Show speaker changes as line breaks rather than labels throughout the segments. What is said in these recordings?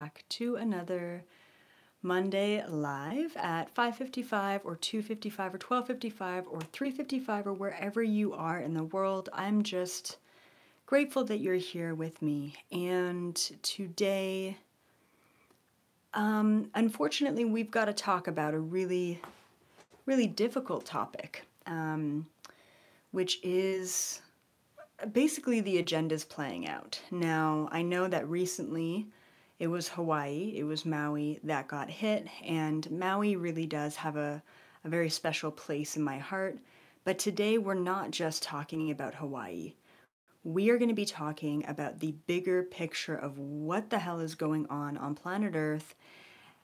back to another Monday live at 5:55 or 2:55 or 12:55 or 3:55 or wherever you are in the world. I'm just grateful that you're here with me. And today, unfortunately, we've got to talk about a really difficult topic, which is basically the agendas playing out. Now, I know that recently it was Hawaii, it was Maui that got hit, and Maui really does have a very special place in my heart. But today we're not just talking about Hawaii. We are going to be talking about the bigger picture of what the hell is going on planet Earth,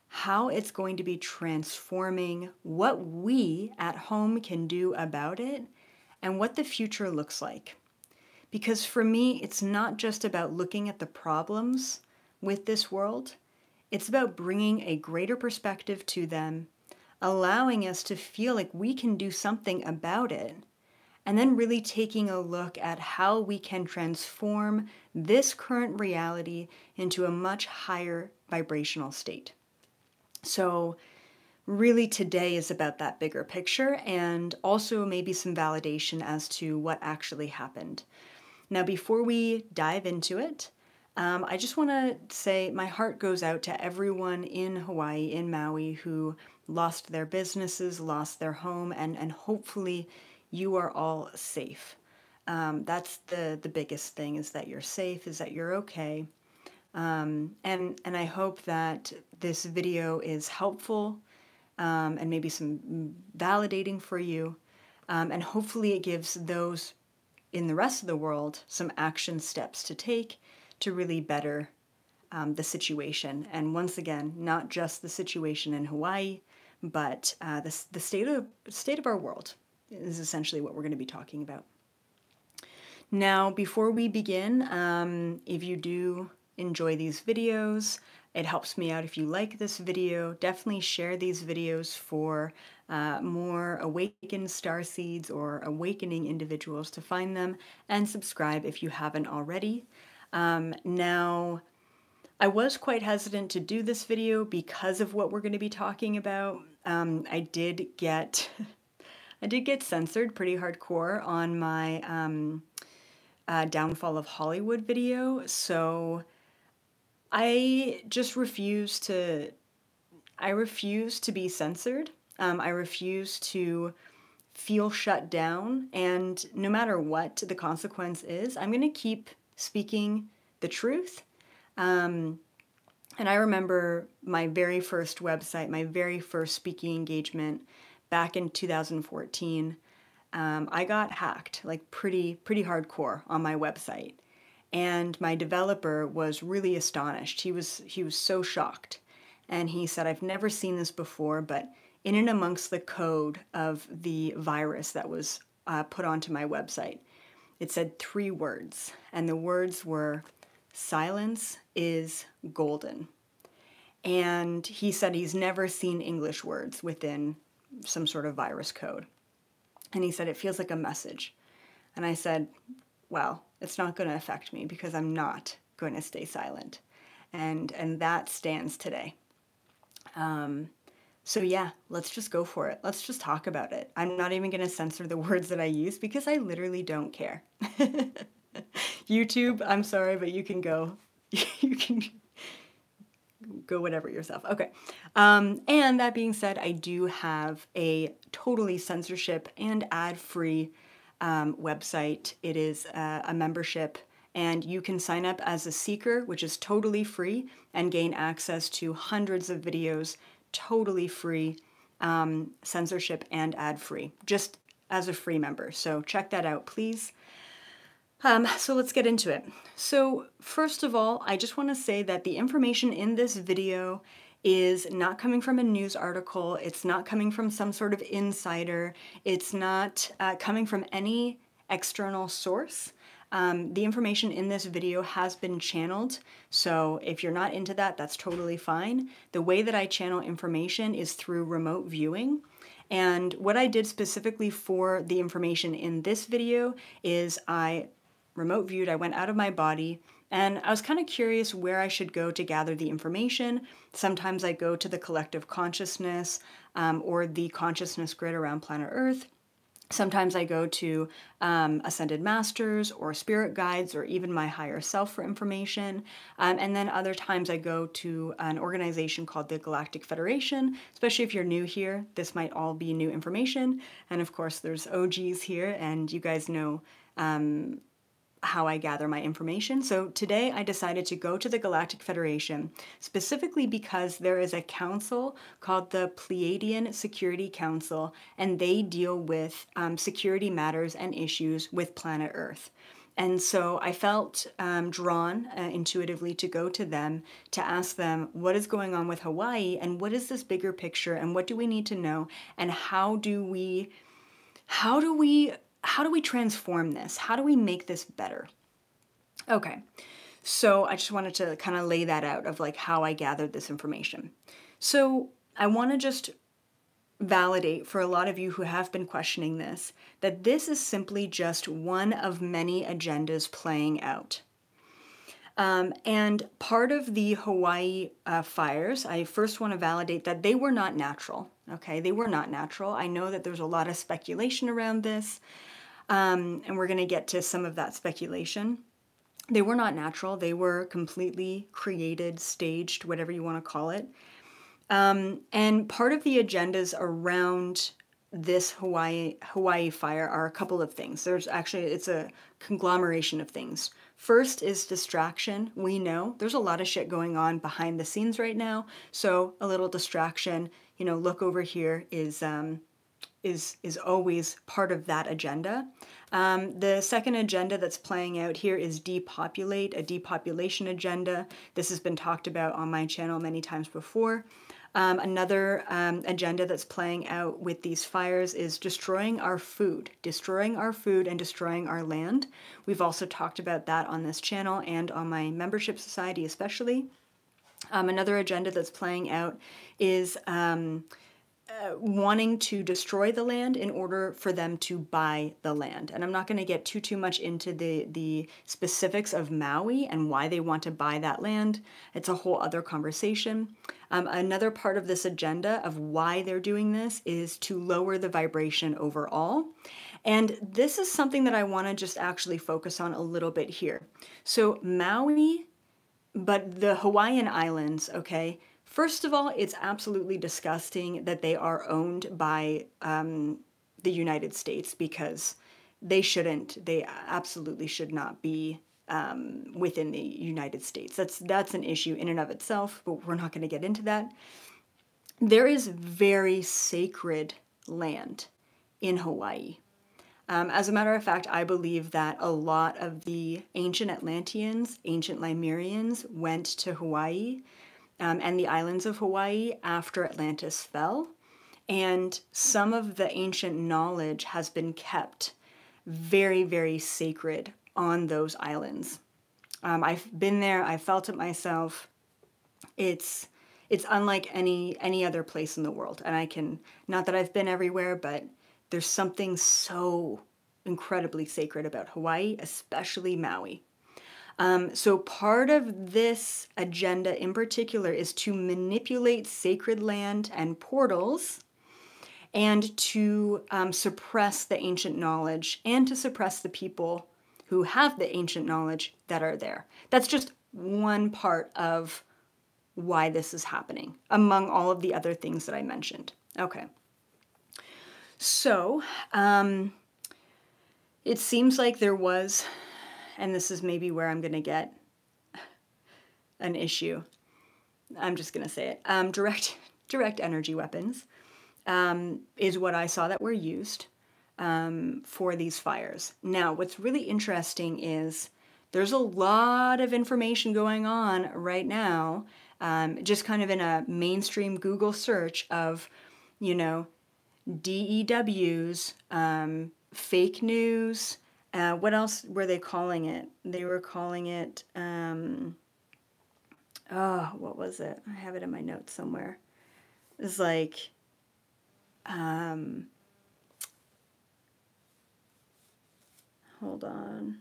how it's going to be transforming, what we at home can do about it, and what the future looks like. Because for me, it's not just about looking at the problems with this world, it's about bringing a greater perspective to them, allowing us to feel like we can do something about it, and then really taking a look at how we can transform this current reality into a much higher vibrational state. So, really, today is about that bigger picture and also maybe some validation as to what actually happened. Now, before we dive into it, I just want to say my heart goes out to everyone in Hawaii, in Maui, who lost their businesses, lost their home, and hopefully you are all safe. That's the biggest thing, is that you're safe, is that you're okay. And I hope that this video is helpful and maybe some validating for you. And hopefully it gives those in the rest of the world some action steps to take to really better the situation. And once again, not just the situation in Hawaii, but the state of our world is essentially what we're going to be talking about. Now, before we begin, if you do enjoy these videos, it helps me out if you like this video. Definitely share these videos for more awakened starseeds or awakening individuals to find them, and subscribe if you haven't already. Now, I was quite hesitant to do this video because of what we're going to be talking about. I did get censored pretty hardcore on my Downfall of Hollywood video, so I just refuse to be censored. I refuse to feel shut down, and no matter what the consequence is, I'm going to keep speaking the truth. And I remember my very first website, my very first speaking engagement back in 2014. I got hacked, like pretty hardcore on my website. And my developer was really astonished. He was so shocked. And he said, I've never seen this before, but in and amongst the code of the virus that was put onto my website, it said 3 words. And the words were, "Silence is golden." And he said he's never seen English words within some sort of virus code. And he said, it feels like a message. And I said, well, it's not going to affect me because I'm not going to stay silent. And that stands today. So yeah, let's just go for it. Let's just talk about it. I'm not even going to censor the words that I use because I literally don't care. YouTube, I'm sorry, but you can go. You can go whatever yourself. Okay. And that being said, I do have a totally censorship and ad-free website. It is a membership, and you can sign up as a seeker, which is totally free, and gain access to hundreds of videos, totally free, censorship and ad-free, just as a free member. So check that out, please. So let's get into it. So first of all, I just want to say that the information in this video is not coming from a news article. It's not coming from some sort of insider. It's not coming from any external source. The information in this video has been channeled, so if you're not into that, that's totally fine. The way that I channel information is through remote viewing. And what I did specifically for the information in this video is I remote viewed, I went out of my body, And I was kind of curious where I should go to gather the information. Sometimes I go to the collective consciousness or the consciousness grid around planet Earth. Sometimes I go to ascended masters or spirit guides or even my higher self for information. And then other times I go to an organization called the Galactic Federation. Especially if you're new here, this might all be new information. And of course, there's OGs here, and you guys know how I gather my information. So today I decided to go to the Galactic Federation specifically because there is a council called the Pleiadian Security Council, and they deal with security matters and issues with planet Earth. And so I felt drawn intuitively to go to them to ask them what is going on with Hawaii and what is this bigger picture and what do we need to know and how do we transform this? How do we make this better? Okay, so I just wanted to kind of lay that out of like how I gathered this information. So I want to just validate for a lot of you who have been questioning this, that this is simply just one of many agendas playing out. And part of the Hawaii fires, I first want to validate that they were not natural. Okay, they were not natural. I know that there's a lot of speculation around this. And we're going to get to some of that speculation. They were not natural. They were completely created, staged, whatever you want to call it. And part of the agendas around this Hawaii fire are a couple of things. It's a conglomeration of things. First is distraction. We know there's a lot of shit going on behind the scenes right now. So a little distraction, look over here is always part of that agenda. The second agenda that's playing out here is depopulate, a depopulation agenda. This has been talked about on my channel many times before. Another agenda that's playing out with these fires is destroying our food and destroying our land. We've also talked about that on this channel and on my membership society especially. Another agenda that's playing out is wanting to destroy the land in order for them to buy the land. And I'm not going to get too much into the specifics of Maui and why they want to buy that land. It's a whole other conversation. Another part of this agenda of why they're doing this is to lower the vibration overall. And this is something that I want to just actually focus on a little bit here. So Maui, but the Hawaiian Islands, okay, first of all, it's absolutely disgusting that they are owned by the United States because they absolutely should not be within the United States. That's an issue in and of itself, but we're not going to get into that. There is very sacred land in Hawaii. As a matter of fact, I believe that a lot of the ancient Atlanteans, ancient Lemurians went to Hawaii and the islands of Hawaii after Atlantis fell. And some of the ancient knowledge has been kept very, very sacred on those islands. I've been there, I felt it myself. It's unlike any other place in the world. And not that I've been everywhere, but there's something so incredibly sacred about Hawaii, especially Maui. So part of this agenda in particular is to manipulate sacred land and portals and to suppress the ancient knowledge and to suppress the people who have the ancient knowledge that are there. That's just one part of why this is happening, among all of the other things that I mentioned. Okay. So, it seems like there was, and this is maybe where I'm going to get an issue. I'm just going to say it. Direct energy weapons is what I saw that were used for these fires. Now, what's really interesting is there's a lot of information going on right now, just kind of in a mainstream Google search of, DEWs, fake news. What else were they calling it? They were calling it, what was it? I have it in my notes somewhere. It's like, hold on.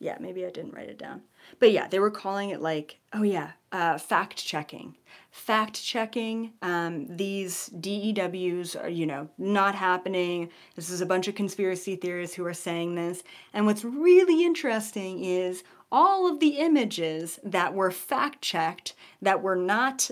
Yeah, maybe I didn't write it down. But yeah, they were calling it like, oh yeah, fact checking. Fact checking. These DEWs are, not happening. This is a bunch of conspiracy theorists who are saying this. And what's really interesting is all of the images that were fact checked that were not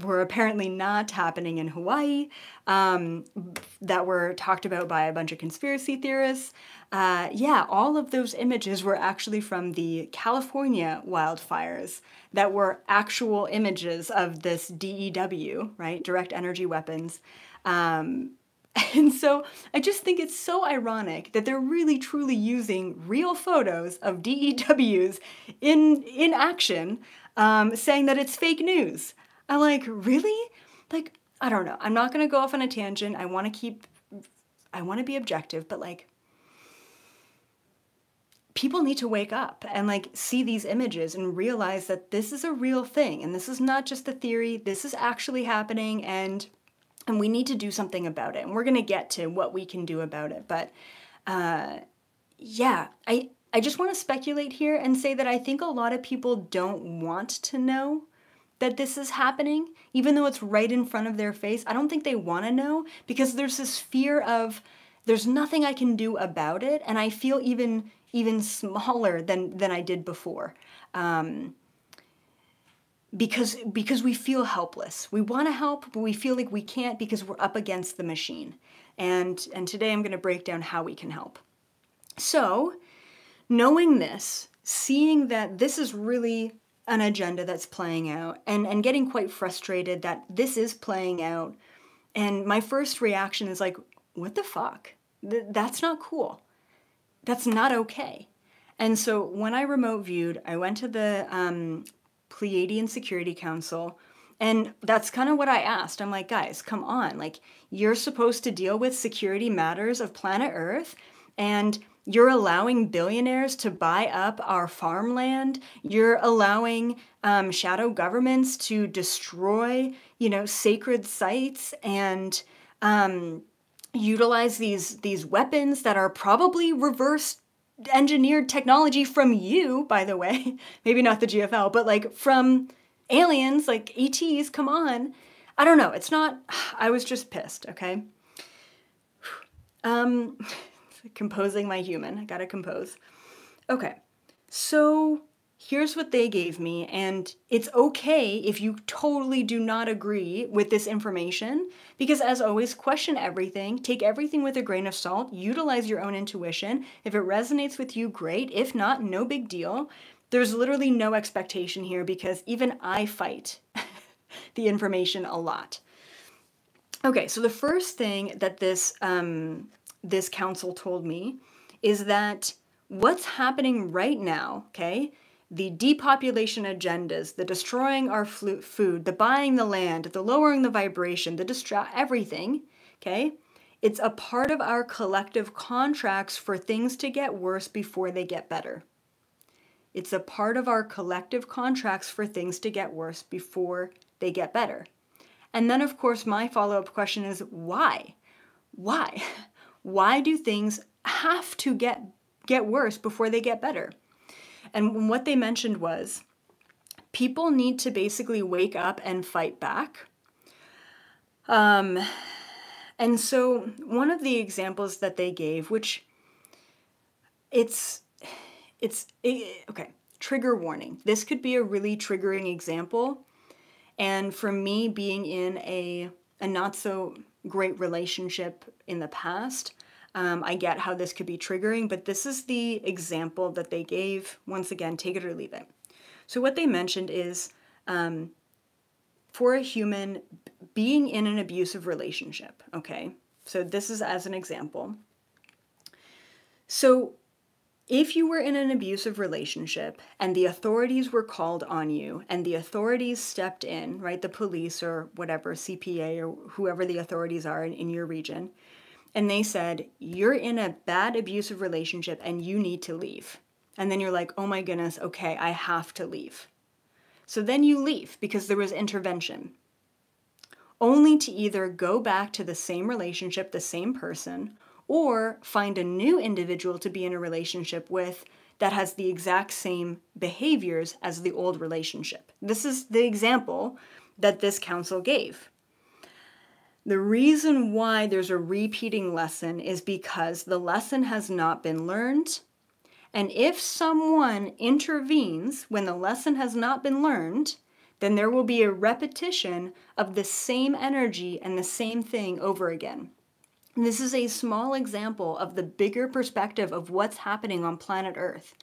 were apparently not happening in Hawaii, that were talked about by a bunch of conspiracy theorists. Yeah, all of those images were actually from the California wildfires that were actual images of this DEW, right? Direct energy weapons. And so I just think it's so ironic that they're really truly using real photos of DEWs in action, saying that it's fake news. I'm like, really? Like, I don't know. I'm not going to go off on a tangent. I want to be objective, but like, people need to wake up and like see these images and realize that this is a real thing and this is not just a theory. This is actually happening, and we need to do something about it. And we're going to get to what we can do about it. But yeah, I just want to speculate here and say that I think a lot of people don't want to know that this is happening, even though it's right in front of their face. I don't think they want to know because there's this fear of there's nothing I can do about it, and I feel even smaller than I did before. Because we feel helpless. We want to help, but we feel like we can't because we're up against the machine. And today I'm going to break down how we can help. So, knowing this, seeing that this is really an agenda that's playing out, and getting quite frustrated that this is playing out, and my first reaction is like, what the fuck? That's not cool. That's not okay. And so when I remote viewed, I went to the Pleiadian Security Council, and that's kind of what I asked. I'm like, guys, come on. Like, you're supposed to deal with security matters of planet Earth, and you're allowing billionaires to buy up our farmland. You're allowing shadow governments to destroy, sacred sites and utilize these weapons that are probably reverse engineered technology from you, by the way. Maybe not the GFL, but like from aliens, like ETs, come on. I don't know. It's not, I was just pissed, okay? Composing my human. I gotta compose. Okay, so here's what they gave me, and it's okay if you totally do not agree with this information, because as always, question everything, take everything with a grain of salt, utilize your own intuition. If it resonates with you, great. If not, no big deal. There's literally no expectation here because even I fight the information a lot. Okay, so the first thing that this council told me is that what's happening right now, okay, the depopulation agendas, the destroying our food, the buying the land, the lowering the vibration, the everything, okay, it's a part of our collective contracts for things to get worse before they get better. It's a part of our collective contracts for things to get worse before they get better. And then, of course, my follow-up question is, why? Why? Why do things have to get worse before they get better? And what they mentioned was people need to basically wake up and fight back. And so one of the examples that they gave, which okay, trigger warning. This could be a really triggering example. And for me, being in a not so great relationship in the past, I get how this could be triggering, but this is the example that they gave. Once again, take it or leave it. So what they mentioned is, for a human being in an abusive relationship, okay? So this is as an example. So if you were in an abusive relationship and the authorities were called on you and the authorities stepped in, right, the police or whatever, CPA or whoever the authorities are in your region, and they said, you're in a bad abusive relationship and you need to leave. And then you're like, oh my goodness, okay, I have to leave. So then you leave because there was intervention, only to either go back to the same relationship, the same person, or find a new individual to be in a relationship with that has the exact same behaviors as the old relationship. This is the example that this council gave. The reason why there's a repeating lesson is because the lesson has not been learned. And if someone intervenes when the lesson has not been learned, then there will be a repetition of the same energy and the same thing over again. And this is a small example of the bigger perspective of what's happening on planet Earth,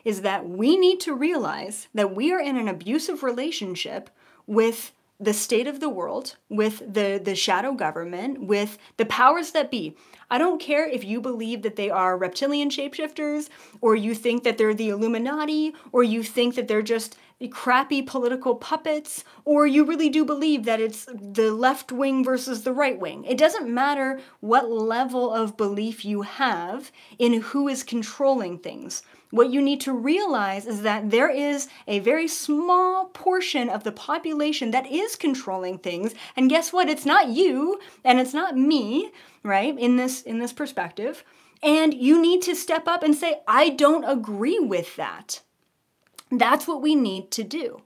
is that we need to realize that we are in an abusive relationship with the state of the world, with the shadow government, with the powers that be. I don't care if you believe that they are reptilian shapeshifters, or you think that they're the Illuminati, or you think that they're just crappy political puppets, or you really do believe that it's the left wing versus the right wing. It doesn't matter what level of belief you have in who is controlling things. What you need to realize is that there is a very small portion of the population that is controlling things. And guess what? It's not you and it's not me, right? In this perspective. And you need to step up and say, I don't agree with that. That's what we need to do.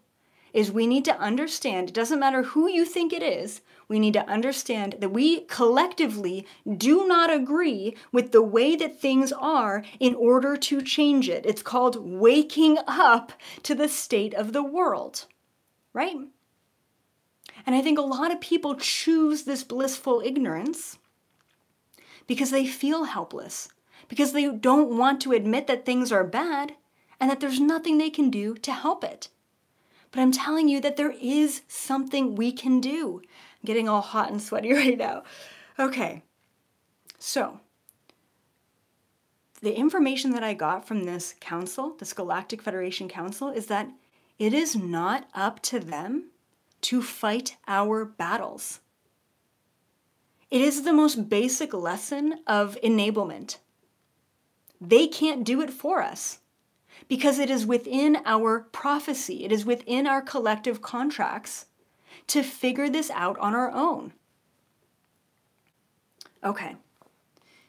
Is we need to understand, it doesn't matter who you think it is, we need to understand that we collectively do not agree with the way that things are in order to change it. It's called waking up to the state of the world, right? And I think a lot of people choose this blissful ignorance because they feel helpless, because they don't want to admit that things are bad and that there's nothing they can do to help it. But I'm telling you that there is something we can do. I'm getting all hot and sweaty right now. Okay, so the information that I got from this council, this Galactic Federation Council, is that it is not up to them to fight our battles. It is the most basic lesson of enablement. They can't do it for us. Because it is within our prophecy, it is within our collective contracts to figure this out on our own. Okay,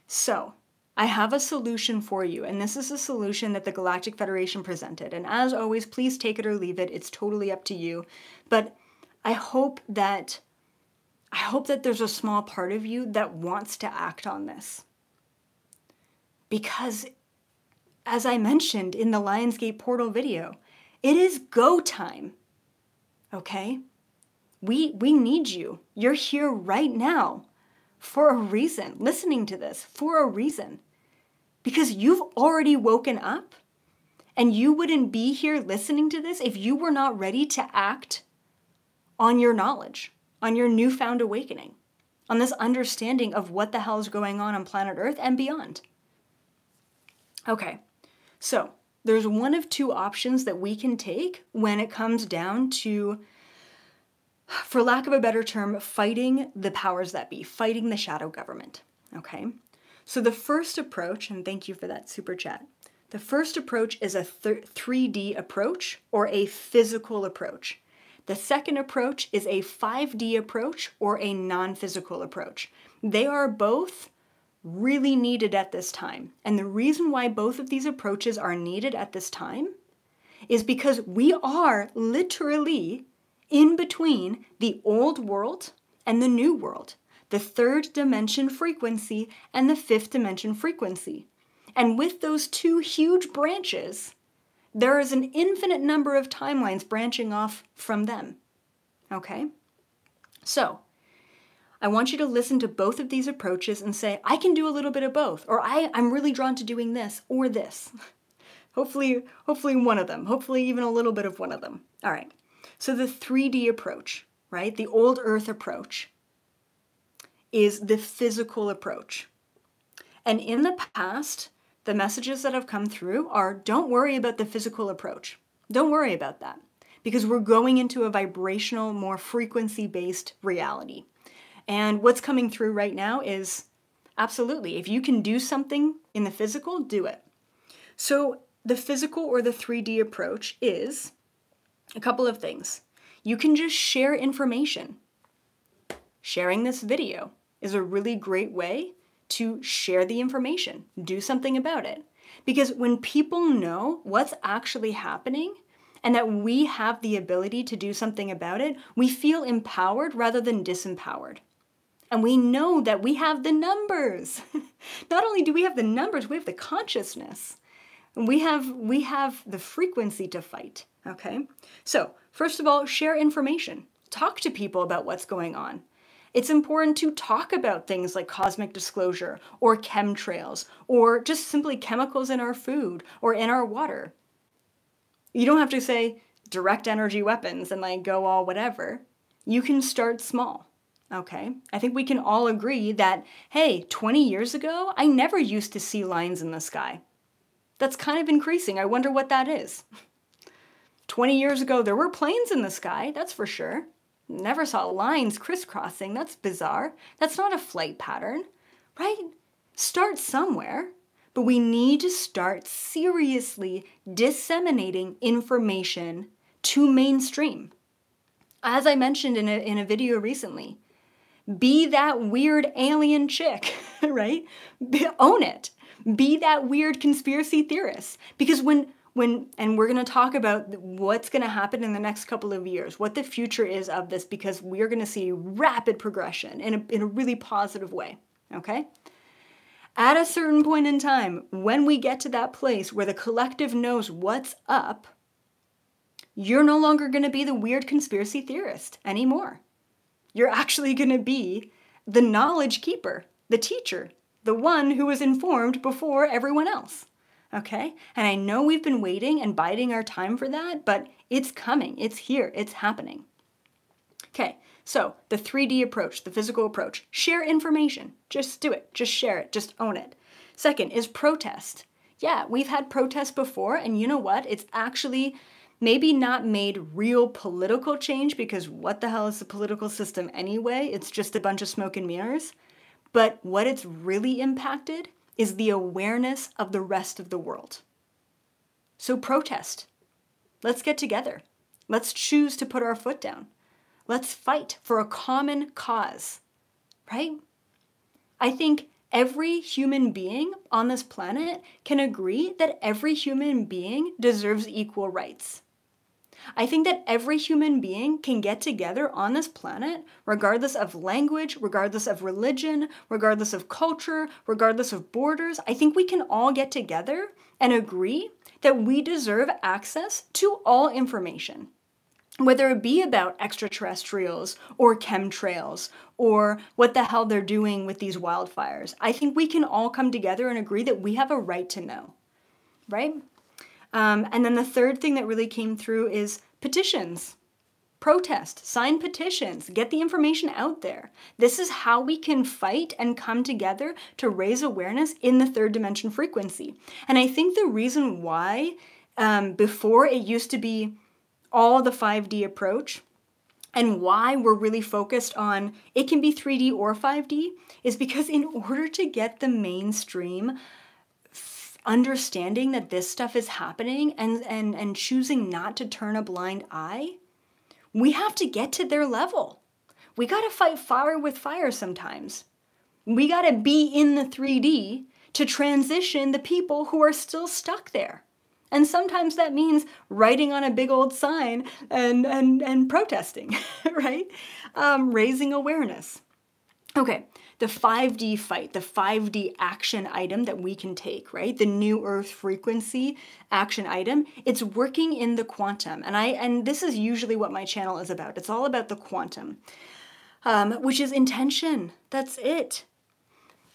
so I have a solution for you, and this is a solution that the Galactic Federation presented. And as always, please take it or leave it. It's totally up to you. But I hope that there's a small part of you that wants to act on this. Because as I mentioned in the Lionsgate Portal video, it is go time, okay? We need you. You're here right now for a reason, listening to this for a reason. Because you've already woken up, and you wouldn't be here listening to this if you were not ready to act on your knowledge, on your newfound awakening, on this understanding of what the hell is going on planet Earth and beyond. Okay. So there's one of two options that we can take when it comes down to, for lack of a better term, fighting the powers that be, fighting the shadow government, okay? So the first approach, and thank you for that super chat, the first approach is a 3D approach or a physical approach. The second approach is a 5D approach or a non-physical approach. They are both really needed at this time. And the reason why both of these approaches are needed at this time is because we are literally in between the old world and the new world, the third dimension frequency and the fifth dimension frequency. And with those two huge branches, there is an infinite number of timelines branching off from them. Okay? So, I want you to listen to both of these approaches and say, I can do a little bit of both, or I'm really drawn to doing this or this. Hopefully one of them, hopefully even a little bit of one of them. All right, so the 3D approach, right? The old Earth approach is the physical approach. And in the past, the messages that have come through are, don't worry about the physical approach. Don't worry about that, because we're going into a vibrational, more frequency-based reality. And what's coming through right now is, absolutely, if you can do something in the physical, do it. So the physical or the 3D approach is a couple of things. You can just share information. Sharing this video is a really great way to share the information. Do something about it. Because when people know what's actually happening and that we have the ability to do something about it, we feel empowered rather than disempowered. And we know that we have the numbers. Not only do we have the numbers, we have the consciousness. We have the frequency to fight, okay? So, first of all, share information. Talk to people about what's going on. It's important to talk about things like cosmic disclosure or chemtrails or just simply chemicals in our food or in our water. You don't have to say direct energy weapons and like go all whatever. You can start small, okay? I think we can all agree that, hey, 20 years ago, I never used to see lines in the sky. That's kind of increasing. I wonder what that is. 20 years ago, there were planes in the sky, that's for sure. Never saw lines crisscrossing. That's bizarre. That's not a flight pattern, right? Start somewhere, but we need to start seriously disseminating information to mainstream. As I mentioned in a video recently, be that weird alien chick, right? Own it. Be that weird conspiracy theorist. Because and we're going to talk about what's going to happen in the next couple of years, what the future is of this, because we're going to see rapid progression in a really positive way, okay? At a certain point in time, when we get to that place where the collective knows what's up, you're no longer going to be the weird conspiracy theorist anymore. You're actually going to be the knowledge keeper, the teacher, the one who was informed before everyone else. Okay? And I know we've been waiting and biding our time for that, but it's coming. It's here. It's happening. Okay, so the 3D approach, the physical approach, share information. Just do it. Just share it. Just own it. Second is protest. Yeah, we've had protests before, and you know what? It's actually maybe not made real political change, because what the hell is the political system anyway? It's just a bunch of smoke and mirrors. But what it's really impacted is the awareness of the rest of the world. So protest. Let's get together. Let's choose to put our foot down. Let's fight for a common cause, right? I think every human being on this planet can agree that every human being deserves equal rights. I think that every human being can get together on this planet, regardless of language, regardless of religion, regardless of culture, regardless of borders. I think we can all get together and agree that we deserve access to all information, whether it be about extraterrestrials or chemtrails or what the hell they're doing with these wildfires. I think we can all come together and agree that we have a right to know, right? And then the third thing that really came through is petitions. Protest, sign petitions, get the information out there. This is how we can fight and come together to raise awareness in the third dimension frequency. And I think the reason why before it used to be all the 5D approach and why we're really focused on it can be 3D or 5D is because in order to get the mainstream understanding that this stuff is happening and choosing not to turn a blind eye, we have to get to their level. We got to fight fire with fire sometimes. We got to be in the 3D to transition the people who are still stuck there. And sometimes that means writing on a big old sign and protesting, right? Raising awareness. Okay, the 5D fight, the 5D action item that we can take, right? The new earth frequency action item, it's working in the quantum. And this is usually what my channel is about. It's all about the quantum, which is intention. That's it.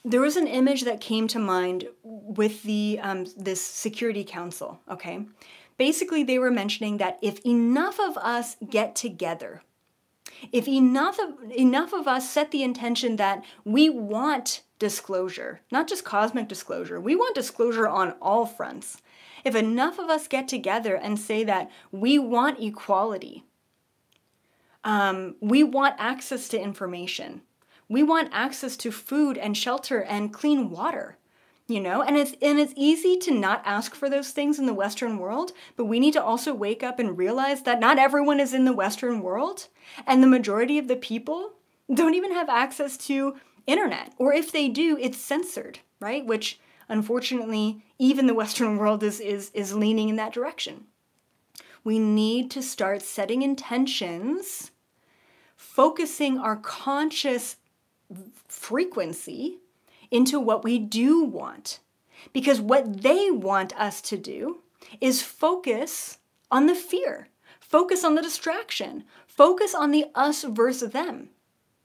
There was an image that came to mind with the this Security Council, okay? Basically, they were mentioning that if enough of us get together, if enough of us set the intention that we want disclosure, not just cosmic disclosure, we want disclosure on all fronts. If enough of us get together and say that we want equality, we want access to information, we want access to food and shelter and clean water, you know? And it's easy to not ask for those things in the Western world, but we need to also wake up and realize that not everyone is in the Western world, and the majority of the people don't even have access to internet, or if they do, it's censored, right? Which unfortunately, even the Western world is leaning in that direction. We need to start setting intentions, focusing our conscious frequency into what we do want. Because what they want us to do is focus on the fear, focus on the distraction, focus on the us versus them.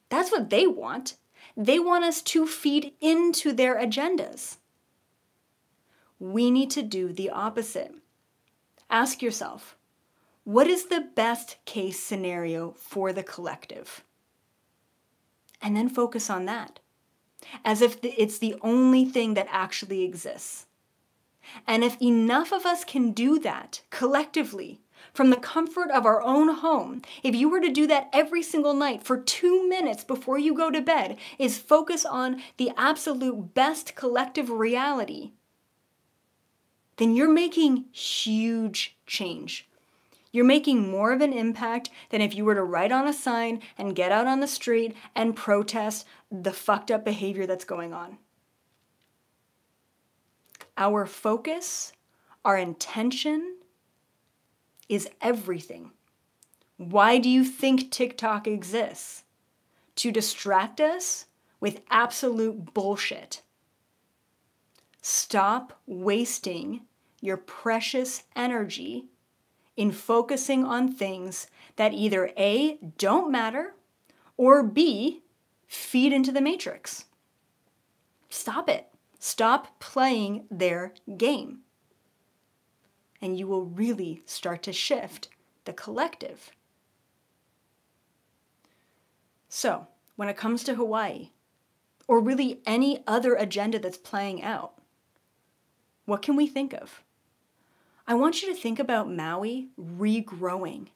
That's what they want. They want us to feed into their agendas. We need to do the opposite. Ask yourself, what is the best case scenario for the collective? And then focus on that, as if it's the only thing that actually exists. And if enough of us can do that collectively, from the comfort of our own home, if you were to do that every single night for 2 minutes before you go to bed, is focus on the absolute best collective reality, then you're making huge change. You're making more of an impact than if you were to write on a sign and get out on the street and protest the fucked up behavior that's going on. Our focus, our intention is everything. Why do you think TikTok exists? To distract us with absolute bullshit. Stop wasting your precious energy in focusing on things that either A, don't matter, or B, feed into the matrix. Stop it. Stop playing their game. And you will really start to shift the collective. So, when it comes to Hawaii, or really any other agenda that's playing out, what can we think of? I want you to think about Maui regrowing.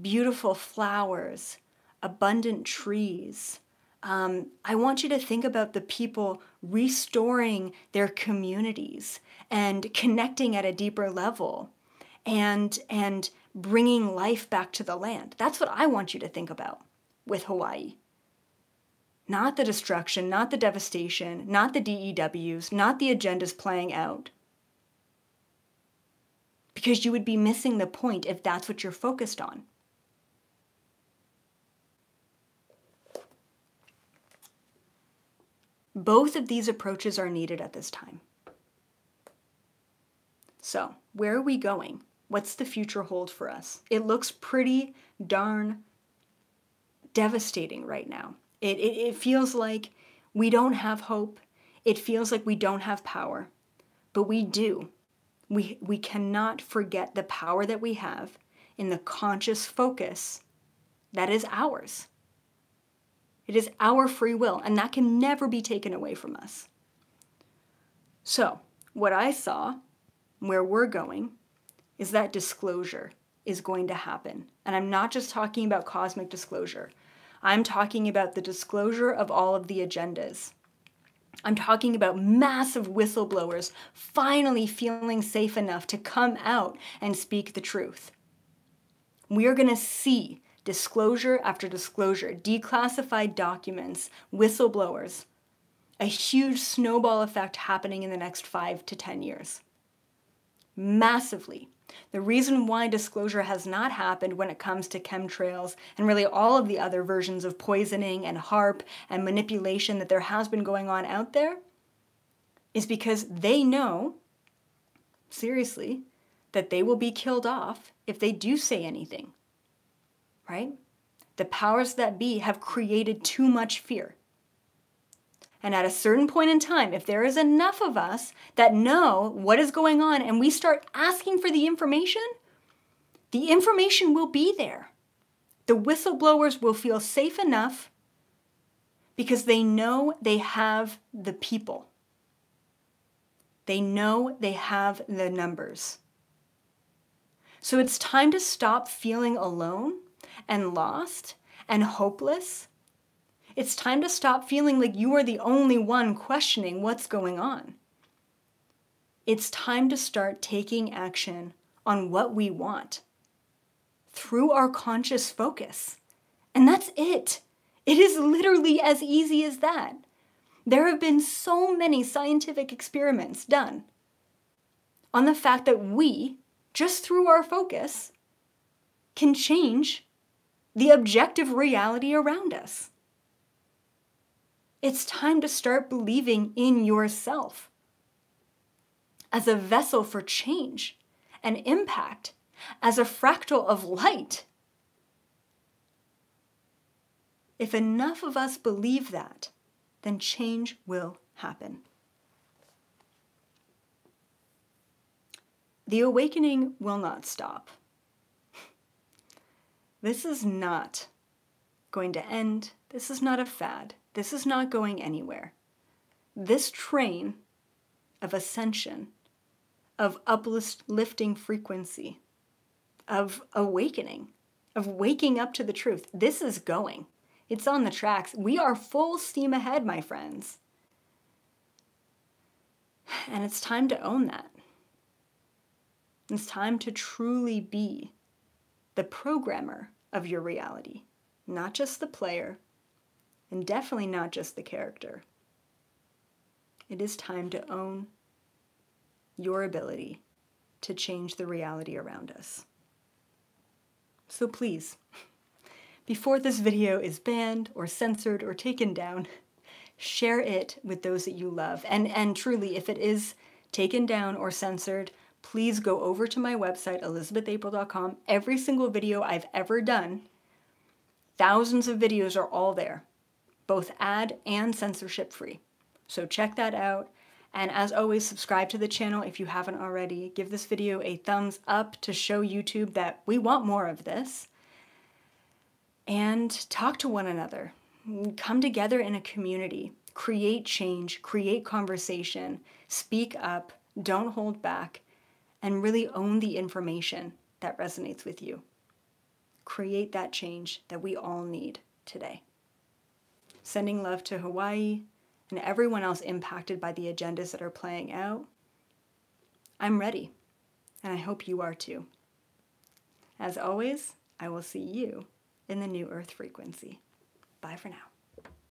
Beautiful flowers, abundant trees. I want you to think about the people restoring their communities and connecting at a deeper level and bringing life back to the land. That's what I want you to think about with Hawaii. Not the destruction, not the devastation, not the DEWs, not the agendas playing out. Because you would be missing the point if that's what you're focused on. Both of these approaches are needed at this time. So, where are we going? What's the future hold for us? It looks pretty darn devastating right now. It feels like we don't have hope. It feels like we don't have power. But we do. We cannot forget the power that we have in the conscious focus that is ours. It is our free will, and that can never be taken away from us. So, what I saw, where we're going, is that disclosure is going to happen. And I'm not just talking about cosmic disclosure. I'm talking about the disclosure of all of the agendas. I'm talking about massive whistleblowers finally feeling safe enough to come out and speak the truth. We are going to see disclosure after disclosure, declassified documents, whistleblowers, a huge snowball effect happening in the next 5 to 10 years. Massively. The reason why disclosure has not happened when it comes to chemtrails and really all of the other versions of poisoning and HAARP and manipulation that there has been going on out there is because they know, seriously, that they will be killed off if they do say anything, right? The powers that be have created too much fear. And at a certain point in time, if there is enough of us that know what is going on and we start asking for the information will be there. The whistleblowers will feel safe enough because they know they have the people. They know they have the numbers. So it's time to stop feeling alone and lost and hopeless. It's time to stop feeling like you are the only one questioning what's going on. It's time to start taking action on what we want through our conscious focus. And that's it. It is literally as easy as that. There have been so many scientific experiments done on the fact that we, just through our focus, can change the objective reality around us. It's time to start believing in yourself as a vessel for change and impact, as a fractal of light. If enough of us believe that, then change will happen. The awakening will not stop. This is not going to end. This is not a fad. This is not going anywhere. This train of ascension, of uplifting frequency, of awakening, of waking up to the truth, this is going. It's on the tracks. We are full steam ahead, my friends. And it's time to own that. It's time to truly be the programmer of your reality, not just the player, and definitely not just the character. It is time to own your ability to change the reality around us. So please, before this video is banned or censored or taken down, share it with those that you love. And truly, if it is taken down or censored, please go over to my website, elizabethapril.com. Every single video I've ever done, thousands of videos are all there, both ad and censorship free. So check that out. And as always, subscribe to the channel if you haven't already. Give this video a thumbs up to show YouTube that we want more of this. And talk to one another. Come together in a community. Create change, create conversation, speak up, don't hold back, and really own the information that resonates with you. Create that change that we all need today. Sending love to Hawaii and everyone else impacted by the agendas that are playing out. I'm ready, and I hope you are too. As always, I will see you in the new Earth frequency. Bye for now.